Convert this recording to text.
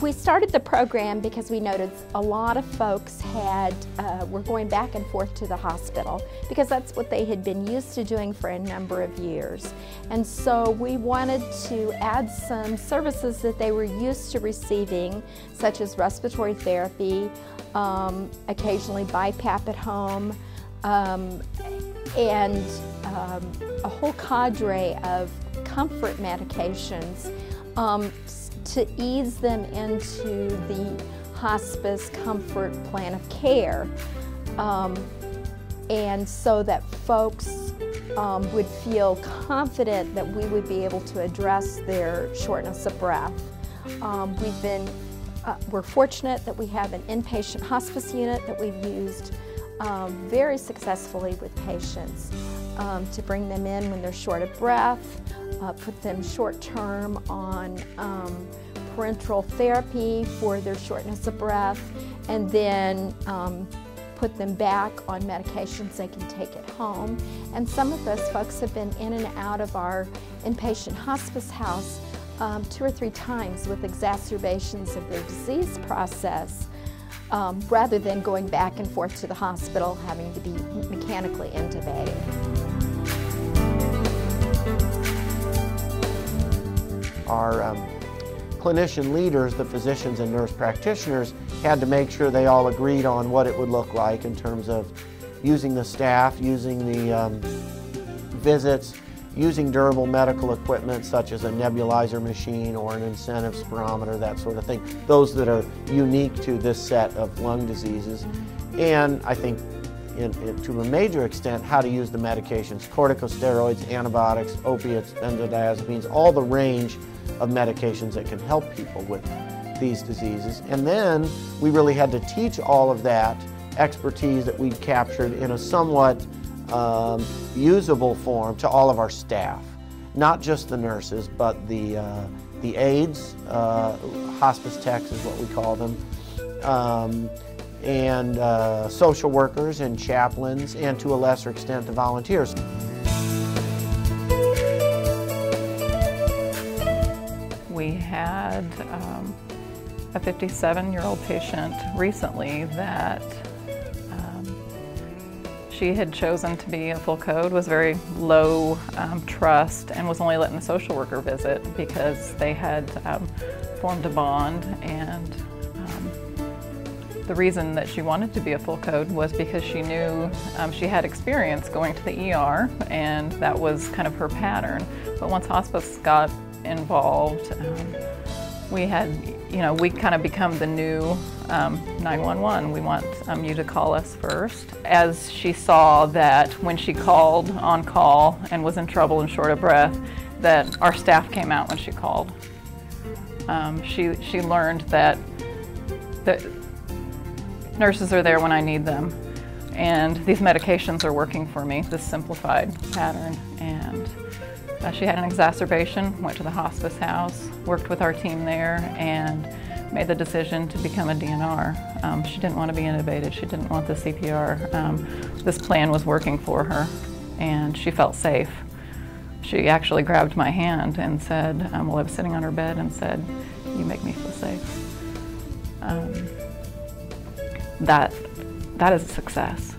We started the program because we noticed a lot of folks were going back and forth to the hospital because that's what they had been used to doing for a number of years. And so we wanted to add some services that they were used to receiving, such as respiratory therapy, occasionally BiPAP at home, and a whole cadre of comfort medications to ease them into the hospice comfort plan of care, and so that folks would feel confident that we would be able to address their shortness of breath. We're fortunate that we have an inpatient hospice unit that we've used very successfully with patients to bring them in when they're short of breath, put them short-term on parenteral therapy for their shortness of breath, and then put them back on medications they can take at home. And some of those folks have been in and out of our inpatient hospice house 2 or 3 times with exacerbations of their disease process, rather than going back and forth to the hospital having to be mechanically intubated. Our clinician leaders, the physicians and nurse practitioners, had to make sure they all agreed on what it would look like in terms of using the staff, using the visits, using durable medical equipment such as a nebulizer machine or an incentive spirometer, that sort of thing, those that are unique to this set of lung diseases. And I think to a major extent, how to use the medications, corticosteroids, antibiotics, opiates, benzodiazepines, all the range of medications that can help people with these diseases. And then we really had to teach all of that expertise that we'd captured in a somewhat usable form to all of our staff, not just the nurses, but the aides, hospice techs is what we call them, and social workers and chaplains, and to a lesser extent the volunteers. We had a 57-year-old patient recently that she had chosen to be a full code, was very low trust, and was only letting the social worker visit because they had formed a bond. And the reason that she wanted to be a full code was because she knew she had experience going to the ER, and that was kind of her pattern. But once hospice got involved, we had, we kind of become the new 911. We want you to call us first. As she saw that when she called on call and was in trouble and short of breath, that our staff came out when she called. She learned that nurses are there when I need them, and these medications are working for me, this simplified pattern. And she had an exacerbation, went to the hospice house, worked with our team there, and made the decision to become a DNR. She didn't want to be intubated, she didn't want the CPR. This plan was working for her, and she felt safe. She actually grabbed my hand and said, while I was sitting on her bed, and said, "You make me feel safe." That is a success.